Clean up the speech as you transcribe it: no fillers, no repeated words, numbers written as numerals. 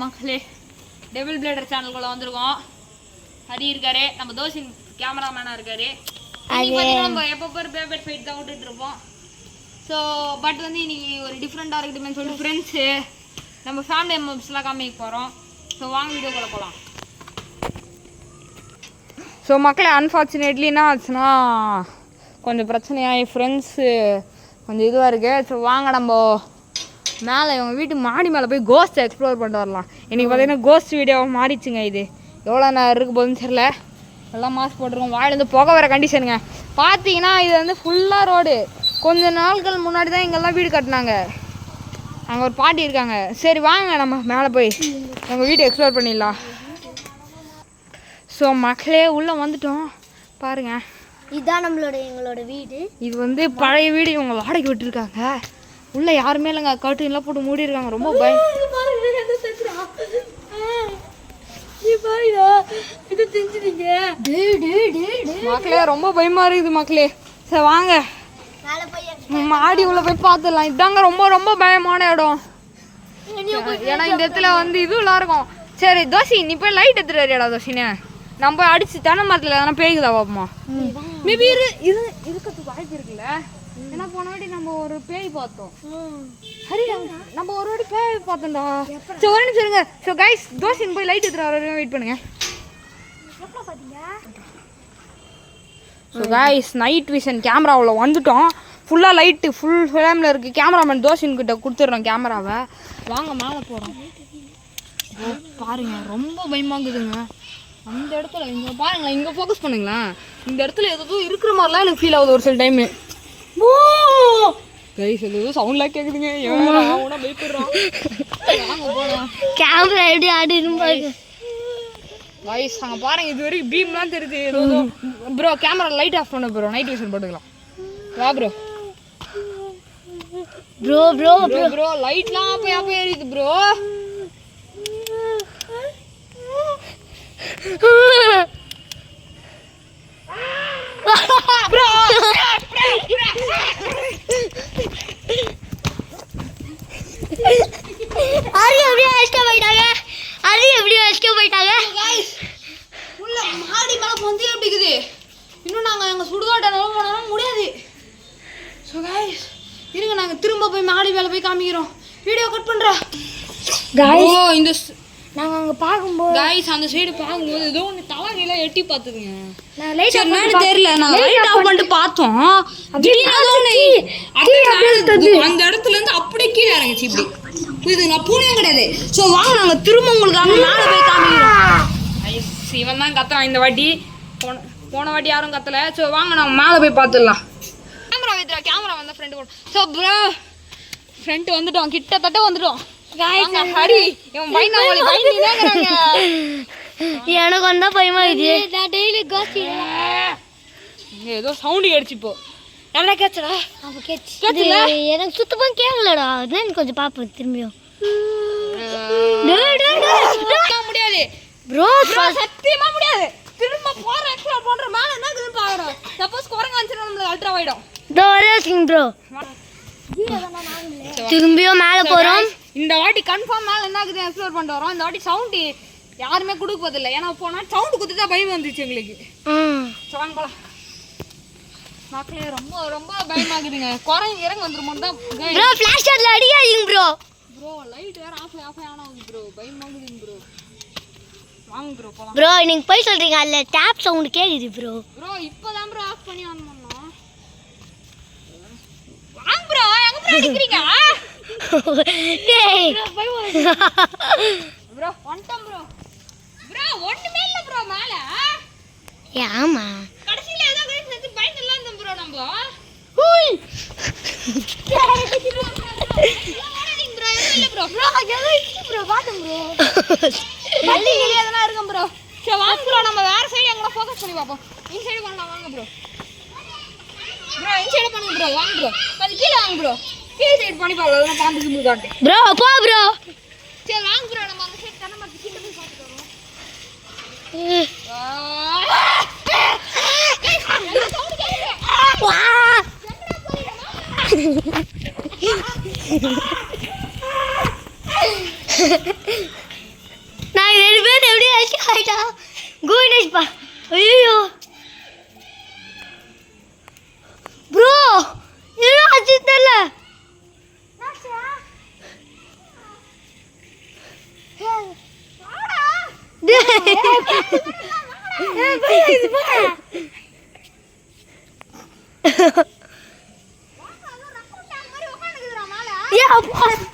மக்களே devil bladder சேனலுக்குள்ள வந்திருக்கோம். ஹரி இருக்காரு, நம்ம தோஷின் கேமராமேனா இருக்காரு. நம்ம எப்போ பேப்பர் ஃபைட் தான் விட்டுட்டு இருப்போம். ஸோ பட் வந்து இன்னைக்கு ஒரு டிஃப்ரெண்டாக இருக்குதுன்னு சொல்லிட்டு ஃப்ரெண்ட்ஸு நம்ம ஃபேமிலி மெம்பர்ஸ்லாம் காமிக்க போகிறோம். ஸோ வாங்க வீடியோக்குள்ள போகலாம். ஸோ மக்களே அன்ஃபார்ச்சுனேட்லி என்ன ஆச்சுன்னா கொஞ்சம் பிரச்சனையாகி ஃப்ரெண்ட்ஸு கொஞ்சம் இதுவாக இருக்குது. ஸோ வாங்க நம்ம மேலே இவங்க வீட்டு மாடி மேலே போய் கோஸ்ட் எக்ஸ்ப்ளோர் பண்ணிட்டு வரலாம். இன்றைக்கி பார்த்தீங்கன்னா கோஸ்ட் வீடியோவாக மாறிச்சுங்க. இது எவ்வளோ நேரம் இருக்க போதுன்னு தெரியல. எல்லாம் மாஸ்க் போட்டிருக்கோம். வாயிலேருந்து புகை வர கண்டிஷனுங்க. பார்த்தீங்கன்னா இது வந்து ஃபுல்லாக ரோடு. கொஞ்சம் நாட்கள் முன்னாடி தான் இங்கெல்லாம் வீடு கட்டினாங்க. அங்கே ஒரு பாட்டி இருக்காங்க. சரி வாங்க நம்ம மேலே போய் எங்கள் வீட்டை எக்ஸ்ப்ளோர் பண்ணிடலாம். ஸோ மக்களே உள்ளே வந்துட்டோம் பாருங்கள். இதுதான் எங்களோட வீடு. இது வந்து பழைய வீடு. இவங்க வாடகை விட்டுருக்காங்க. உள்ளே யாருமே இல்லைங்க. கர்ட்டன்லாம் போட்டு மூடி இருக்காங்க. ரொம்ப பயம். மக்களே ரொம்ப பயமா இருக்குது மக்களே. சரி வாங்க மாடி உள்ள போய் பார்த்துடலாம். இதாங்க ரொம்ப ரொம்ப பயமான இடம். ஏன்னா இந்த இடத்துல வந்து இதுலாம் இருக்கும். சரி தோசி நீ போய் லைட் எடுத்துட்டு வரியாடா தோசினே. நம்ம அடிச்சு தென்னை மரத்தில் எதனா பேய்க்குதா பாப்போமா? மேபி இது இருக்கிறதுக்கு வாய்ப்பு இருக்குல்ல. ஏன்னா போன வாட்டி நம்ம ஒரு பேய் பார்த்தோம். ஹரி நம்ம ஒரு வாட்டி பேய் பார்த்தோம்டா. சரி ஒரு நிமிஷம் இருங்க. ஸோ கைஸ் தோசின் போய் லைட் எடுத்துகிற வரைக்கும் வெயிட் பண்ணுங்க. ஸோ கைஸ் நைட் விஷன் கேமராவில் வந்துட்டோம். ஃபுல்லாக லைட்டு ஃபுல் ஃப்ரேமில் இருக்குது. கேமராமேன் தோசின் கிட்ட கொடுத்துட்றோம் கேமராவை. வாங்க மேலே போகிறோம். பாருங்க ரொம்ப பயமாகுதுங்க. அந்த இடத்துல இங்கே பாருங்களேன். இங்கே ஃபோக்கஸ் பண்ணுங்களேன். இந்த இடத்துல எதுவும் இருக்கிற மாதிரிலாம் எனக்கு ஃபீல் ஆகுது ஒரு சில டைமு. கைஸ் எதுவும் சவுண்ட்லாம் கேட்குதுங்க. எவ்வளோ பயப்படுறோம். வாங்க போகலாம். கேமரா எப்படி ஆடின்னு கைஸ் அங்கே பாருங்க. இது வரைக்கும் பீம்லாம் தெரியுது. ஏதோ ப்ரோ கேமரா லைட் ஆஃப் பண்ண ப்ரோ. நைட் விஷன் போட்டுக்கலாம். வா bro. Bro bro bro bro லைட்லாம் அப்போ எரியுது ப்ரோ. இன்னும் நாங்கள் எங்கள் சுடுகாட்டை நிலம் போனாலும் முடியாது. ஸோ கைஸ் இருங்க நாங்கள் திரும்ப போய் மாடி மேலே போய் காமிக்கிறோம். வீடியோ கட் பண்ணுறோம். இந்த நாங்கள் அங்கே பார்க்கும்போது கைஸ் அந்த சைடு பார்க்கும்போது ஏதோ ஒன்று தவறையெல்லாம் எட்டி பார்த்துதுங்க. தெரியல. நாங்கள் லைட் ஆஃப் பண்ணிட்டு பார்த்தோம். அந்த இடத்துல இருந்து அப்படியே கீழே இறங்குச்சு. இப்படி இது நான் பூனையும் கிடையாது. ஸோ வாங்க நாங்கள் திரும்ப உங்களுக்காக மேலே போய் காமிக்கிறோம். இவன் தான் கத்துறான் இந்த வாட்டி. போன வாட்டி யாரும் கத்தலை. ஸோ வாங்க நாங்கள் மேலே போய் பார்த்துடலாம். கேமரா வைத்துறா. கேமரா வந்தால் ஃப்ரெண்டு போடும். ஸோ ப்ரோ ஃப்ரெண்டு வந்துட்டோம். கிட்டத்தட்ட வந்துட்டோம். ஹரி இவன் பயந்தாங்களி பயந்துங்கிறாங்க. எனக்கு வந்தா பயமா இது. டெய்லி காசி ஏதோ சவுண்டு கேடுச்சு. நல்லா கேட்சடா. கேட்கல. எனக்கு சுத்தமா கேட்கலடா. அதான் கொஞ்சம் பார்ப்போம் திரும்பியும். முடியாது ப்ரோ சத்தியமா முடியாது. திரும்ப போற எக்ஸ்ப்ளோர் பண்ற மேல என்ன இருக்குன்னு பாக்குறோம். சப்போஸ் குரங்கு வந்துச்சுன்னா நம்மளுக்கு அல்ட்ரா ஆயிடும். ப்ரோ திரும்பியும் மேலே போறோம். இந்த வாட்டி கன்ஃபார்ம் மேலே என்ன ஆகுது எக்ஸ்ப்ளோர் பண்ணிட்டு வரோம். இந்த வாட்டி சவுண்டு யாருமே கொடுக்க போதில்லை. ஏன்னா போனா சவுண்டு கொடுத்து தான் பயம் வந்துச்சு எங்களுக்கு. வாங்க போலாம். மக்களே ரொம்ப ரொம்ப பயமாகுதுங்க. குரங்கு இறங்க வந்துருமோன்னு தான். ப்ரோ ஃபிளாஷ் லைட்ல அடிக்காதீங்க ப்ரோ. ப்ரோ லைட் வேற ஆஃப் ஆன் ஆகுது ப்ரோ. பயமாகுதுங்க ப்ரோ. வாங்க ப்ரோ போலாம். ப்ரோ நீங்க போய் சொல்றீங்க அதுல டேப் சவுண்ட் கேக்குது ப்ரோ. ப்ரோ இப்போதான் ப்ரோ ஆஃப் பண்ணி ஆன் பண்ணோம். வாங்க ப்ரோ. எங்க ப்ரோ நிக்கிறீங்க? டேய் ப்ரோ வந்துட்டோம் ப்ரோ. ப்ரோ ஒண்ணுமே இல்ல ப்ரோ மேல. ஆமா கடைசில ஏதோ கைஸ் செஞ்சு பயந்துலாம் இருந்தோம் ப்ரோ நம்ம. ஹூய் ப்ரோ இல்ல ப்ரோ. ப்ரோ ஏதோ இருக்கு ப்ரோ. பாத்தோம் ப்ரோ. பள்ளி எதனா இருக்கும் ப்ரோ. சரி வாங்க ப்ரோ நம்ம வேற சைடு எங்கடா ஃபோக்கஸ் பண்ணி பாப்போம். இந்த சைடு பண்ணலாம் வாங்க ப்ரோ. ப்ரோ இந்த சைடு பண்ணுங்க ப்ரோ. வாங்க ப்ரோ. கொஞ்சம் கீழ வாங்க ப்ரோ. கீழ சைடு பண்ணி பாப்போம். அதெல்லாம் பாம்பு கிம்பு காட்டு. ப்ரோ போ ப்ரோ. சரி வாங்க ப்ரோ நம்ம அந்த சைடு தென்னை மரத்து கீழ போய் பார்த்துட்டு வரோம். ஆயிட்டா கோயினேஷ் பா ஐயோ ப்ரோ என்ன ஆச்சு தெரியல